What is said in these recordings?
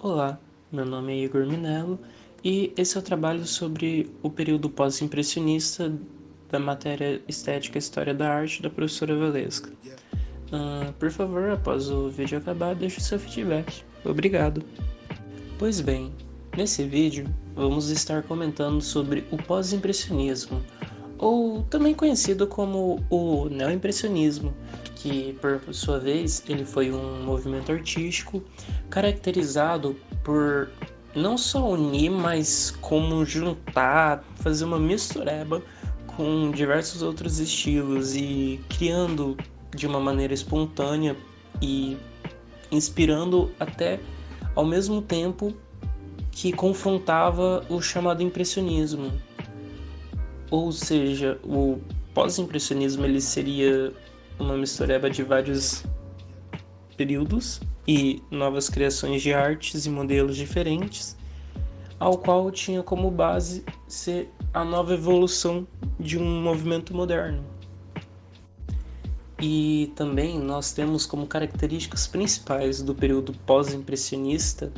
Olá, meu nome é Igor Minello e esse é o trabalho sobre o período pós-impressionista da matéria Estética e História da Arte da professora Valesca. Por favor, após o vídeo acabar, deixe o seu feedback. Obrigado. Pois bem, nesse vídeo vamos estar comentando sobre o pós-impressionismo, ou também conhecido como o neoimpressionismo, que por sua vez ele foi um movimento artístico caracterizado por não só unir, mas como juntar, fazer uma mistureba com diversos outros estilos e criando de uma maneira espontânea e inspirando até ao mesmo tempo que confrontava o chamado impressionismo. Ou seja, o pós-impressionismo ele seria uma mistureba de vários períodos e novas criações de artes e modelos diferentes, ao qual tinha como base ser a nova evolução de um movimento moderno. E também nós temos como características principais do período pós-impressionista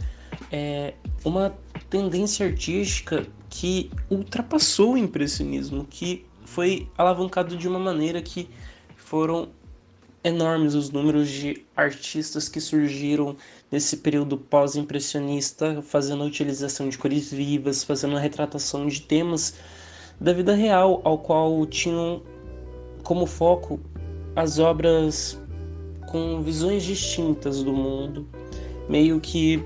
uma tendência artística que ultrapassou o impressionismo, que foi alavancado de uma maneira que foram enormes os números de artistas que surgiram nesse período pós-impressionista, fazendo a utilização de cores vivas, fazendo a retratação de temas da vida real, ao qual tinham como foco as obras com visões distintas do mundo, meio que,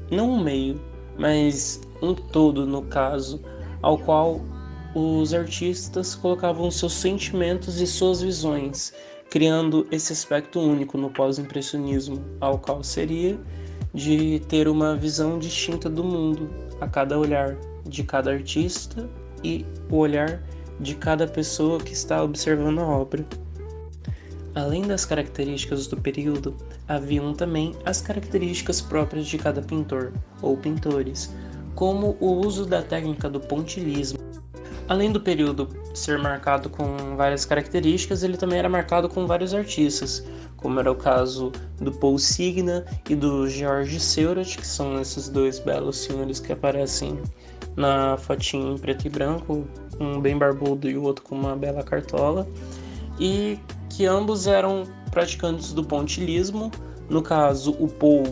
não um meio, mas um todo no caso, ao qual os artistas colocavam seus sentimentos e suas visões, criando esse aspecto único no pós-impressionismo, ao qual seria de ter uma visão distinta do mundo a cada olhar de cada artista e o olhar de cada pessoa que está observando a obra. Além das características do período, haviam também as características próprias de cada pintor ou pintores, como o uso da técnica do pontilhismo. Além do período ser marcado com várias características, ele também era marcado com vários artistas, como era o caso do Paul Signa e do George Seurat, que são esses dois belos senhores que aparecem na fotinha em preto e branco, um bem barbudo e o outro com uma bela cartola, e que ambos eram praticantes do pontilhismo. No caso, o Paul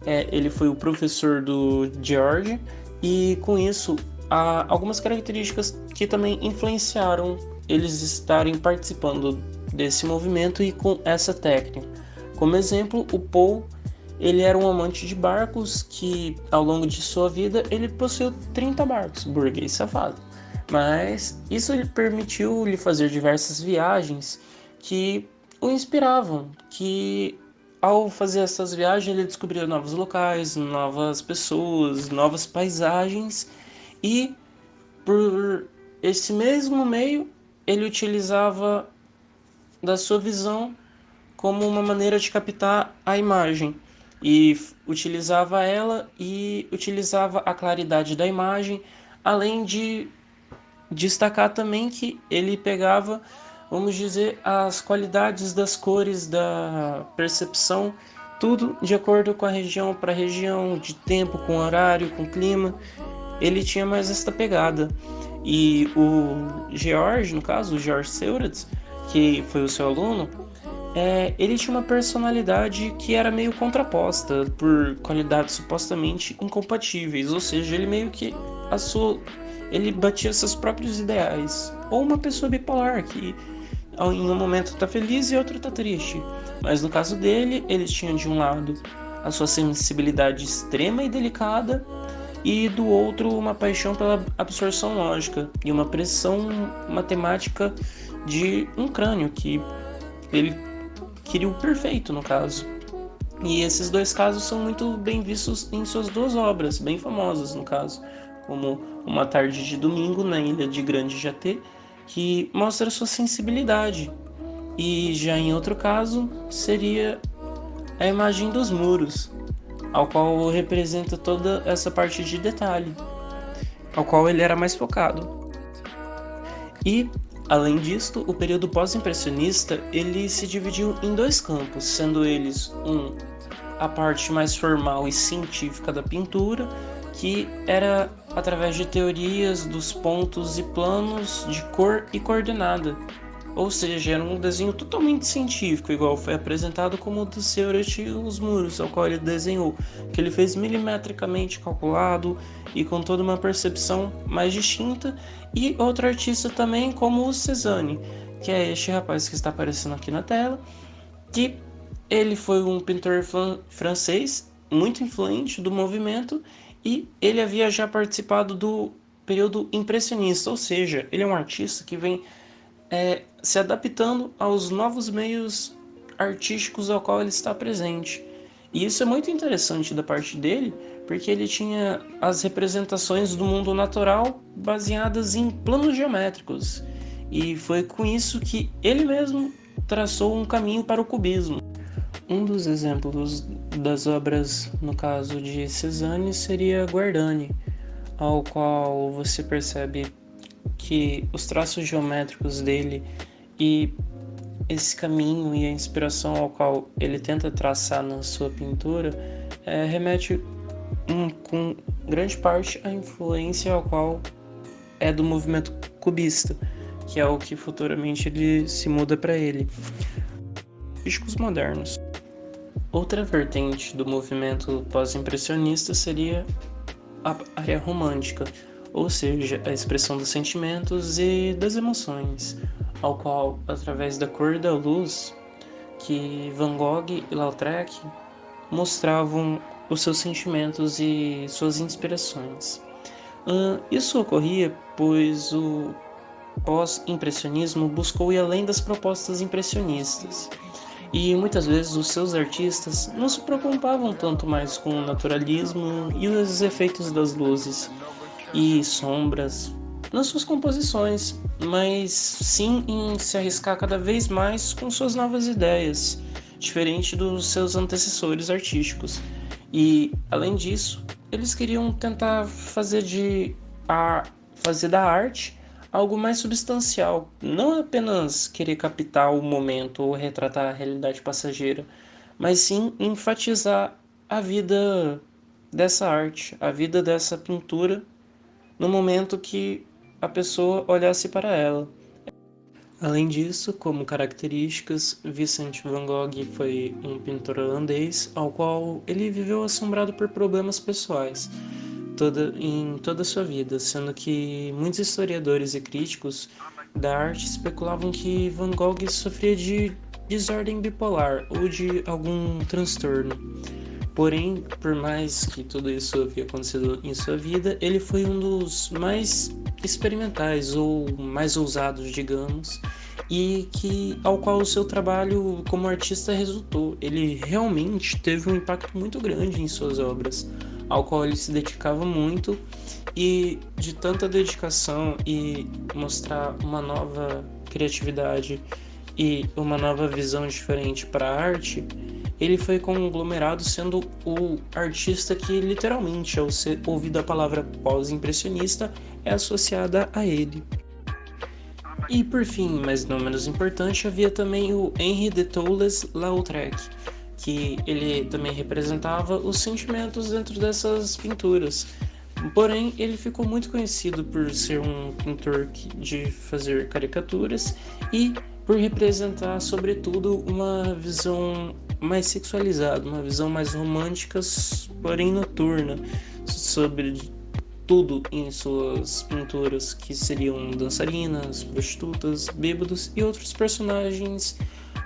ele foi o professor do George, e com isso há algumas características que também influenciaram eles estarem participando desse movimento e com essa técnica. Como exemplo, o Paul ele era um amante de barcos que, ao longo de sua vida, ele possuiu 30 barcos, burguês safado. Mas isso lhe permitiu lhe fazer diversas viagens que o inspiravam, que ao fazer essas viagens ele descobria novos locais, novas pessoas, novas paisagens, e por esse mesmo meio ele utilizava da sua visão como uma maneira de captar a imagem, e utilizava ela e utilizava a claridade da imagem, além de destacar também que ele pegava, vamos dizer, as qualidades das cores, da percepção, tudo de acordo com a região para região, de tempo, com horário, com clima. Ele tinha mais esta pegada. E o George, no caso, o George Seurat, que foi o seu aluno, ele tinha uma personalidade que era meio contraposta por qualidades supostamente incompatíveis, ou seja, ele meio que ele batia seus próprios ideais, ou uma pessoa bipolar que em um momento está feliz e outro está triste. Mas no caso dele, eles tinham de um lado a sua sensibilidade extrema e delicada, e do outro uma paixão pela absorção lógica e uma pressão matemática de um crânio, que ele queria o perfeito no caso. E esses dois casos são muito bem vistos em suas duas obras, bem famosas no caso, como Uma Tarde de Domingo na Ilha de Grande Jaté, que mostra sua sensibilidade. E já em outro caso seria a imagem dos muros, ao qual representa toda essa parte de detalhe, ao qual ele era mais focado. E, além disto, o período pós-impressionista ele se dividiu em dois campos, sendo eles a parte mais formal e científica da pintura, que era através de teorias dos pontos e planos de cor e coordenada. Ou seja, era um desenho totalmente científico, igual foi apresentado como o do Seurat e os muros, ao qual ele desenhou, que ele fez milimetricamente calculado e com toda uma percepção mais distinta. E outro artista também, como o Cézanne, que é este rapaz que está aparecendo aqui na tela, que ele foi um pintor francês muito influente do movimento e ele havia já participado do período impressionista, ou seja, ele é um artista que vem se adaptando aos novos meios artísticos ao qual ele está presente. E isso é muito interessante da parte dele, porque ele tinha as representações do mundo natural baseadas em planos geométricos. E foi com isso que ele mesmo traçou um caminho para o cubismo. Um dos exemplos das obras, no caso de Cézanne, seria Guardani, ao qual você percebe que os traços geométricos dele e esse caminho e a inspiração ao qual ele tenta traçar na sua pintura remete com grande parte à influência ao qual é do movimento cubista, que é o que futuramente ele se muda para ele. Artísticos modernos. Outra vertente do movimento pós-impressionista seria a área romântica, ou seja, a expressão dos sentimentos e das emoções, ao qual, através da cor e da luz, que Van Gogh e Lautrec mostravam os seus sentimentos e suas inspirações. Isso ocorria pois o pós-impressionismo buscou ir além das propostas impressionistas, e muitas vezes os seus artistas não se preocupavam tanto mais com o naturalismo e os efeitos das luzes e sombras nas suas composições, mas sim em se arriscar cada vez mais com suas novas ideias, diferente dos seus antecessores artísticos. E, além disso, eles queriam tentar fazer da arte algo mais substancial, não apenas querer captar o momento ou retratar a realidade passageira, mas sim enfatizar a vida dessa arte, a vida dessa pintura, no momento que a pessoa olhasse para ela. Além disso, como características, Vincent van Gogh foi um pintor holandês ao qual ele viveu assombrado por problemas pessoais em toda a sua vida, sendo que muitos historiadores e críticos da arte especulavam que Van Gogh sofria de desordem bipolar ou de algum transtorno. Porém, por mais que tudo isso havia acontecido em sua vida, ele foi um dos mais experimentais ou mais ousados, digamos, e ao qual o seu trabalho como artista resultou. Ele realmente teve um impacto muito grande em suas obras, ao qual ele se dedicava muito, e de tanta dedicação e mostrar uma nova criatividade e uma nova visão diferente para a arte, ele foi conglomerado sendo o artista que literalmente, ao ser ouvido a palavra pós-impressionista, é associada a ele. E por fim, mas não menos importante, havia também o Henri de Toulouse-Lautrec, que ele também representava os sentimentos dentro dessas pinturas. Porém, ele ficou muito conhecido por ser um pintor de fazer caricaturas e por representar, sobretudo, uma visão mais sexualizada, uma visão mais romântica, porém noturna, sobre tudo em suas pinturas, que seriam dançarinas, prostitutas, bêbados e outros personagens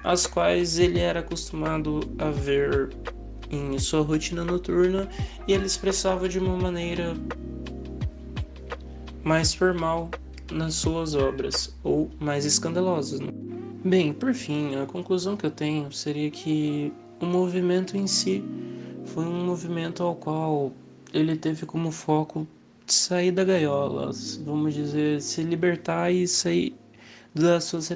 as quais ele era acostumado a ver em sua rotina noturna, e ele expressava de uma maneira mais formal nas suas obras, ou mais escandalosas. Bem, por fim, a conclusão que eu tenho seria que o movimento em si foi um movimento ao qual ele teve como foco sair da gaiola, vamos dizer, se libertar e sair das suas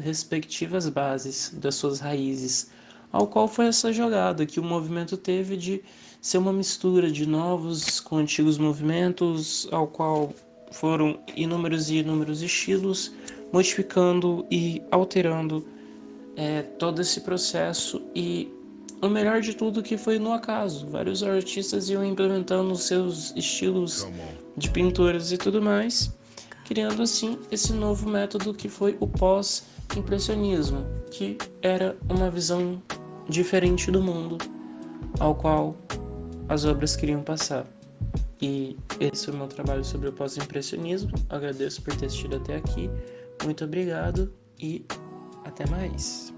respectivas bases, das suas raízes, ao qual foi essa jogada que o movimento teve de ser uma mistura de novos com antigos movimentos, ao qual foram inúmeros e inúmeros estilos, modificando e alterando todo esse processo e o melhor de tudo que foi no acaso. Vários artistas iam implementando seus estilos de pinturas e tudo mais, criando assim esse novo método que foi o pós-impressionismo, que era uma visão diferente do mundo ao qual as obras queriam passar. E esse é o meu trabalho sobre o pós-impressionismo. Agradeço por ter assistido até aqui. Muito obrigado e até mais.